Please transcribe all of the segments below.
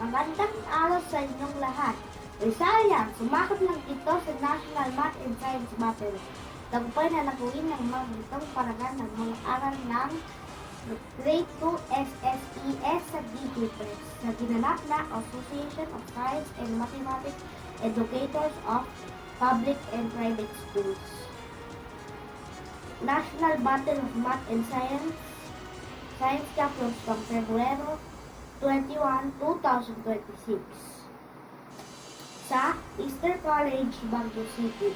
Magandang araw sa inyong lahat. Sayang, sumakot lang ito sa National Math and Science Battle. Tagumpay na nakuhin ng mga bitong paragan ng mga aral ng Grade 2 SSES sa DigiPress na ginanap na Association of Science and Mathematics Educators of Public and Private Schools. National Battle of Math and Science Champions from February 21, 2026 sa Easter College, Baguio City.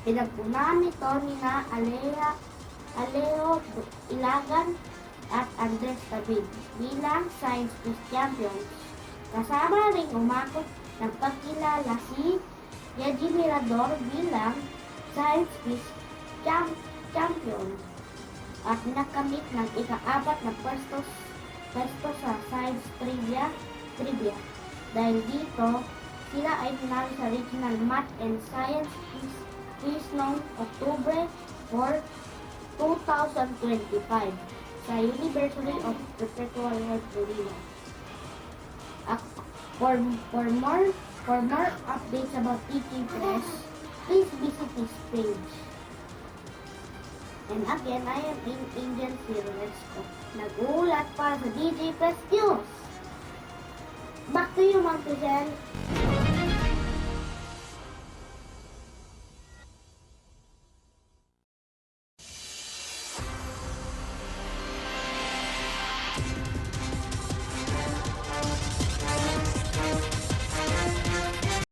Pinagpunan nito ni na Aleo Ilagan at Andres David bilang Science Quiz Champions. Kasama ring umakot ng pagkilala si Yadi Mirador bilang Science Quiz Champion at nakamit ng ika-4 na pwesto sa Science Trivia. Dahil dito, sila ay pinalo sa Regional Math and Science Quiz noong October 4, 2025 sa University of Perpetual Health Korea. For more updates about DigiPress, please visit this page. And again, I am in Angel Silvestre. Nag-uulat para sa DigiPress News. Back to you, Ma'am Crisel.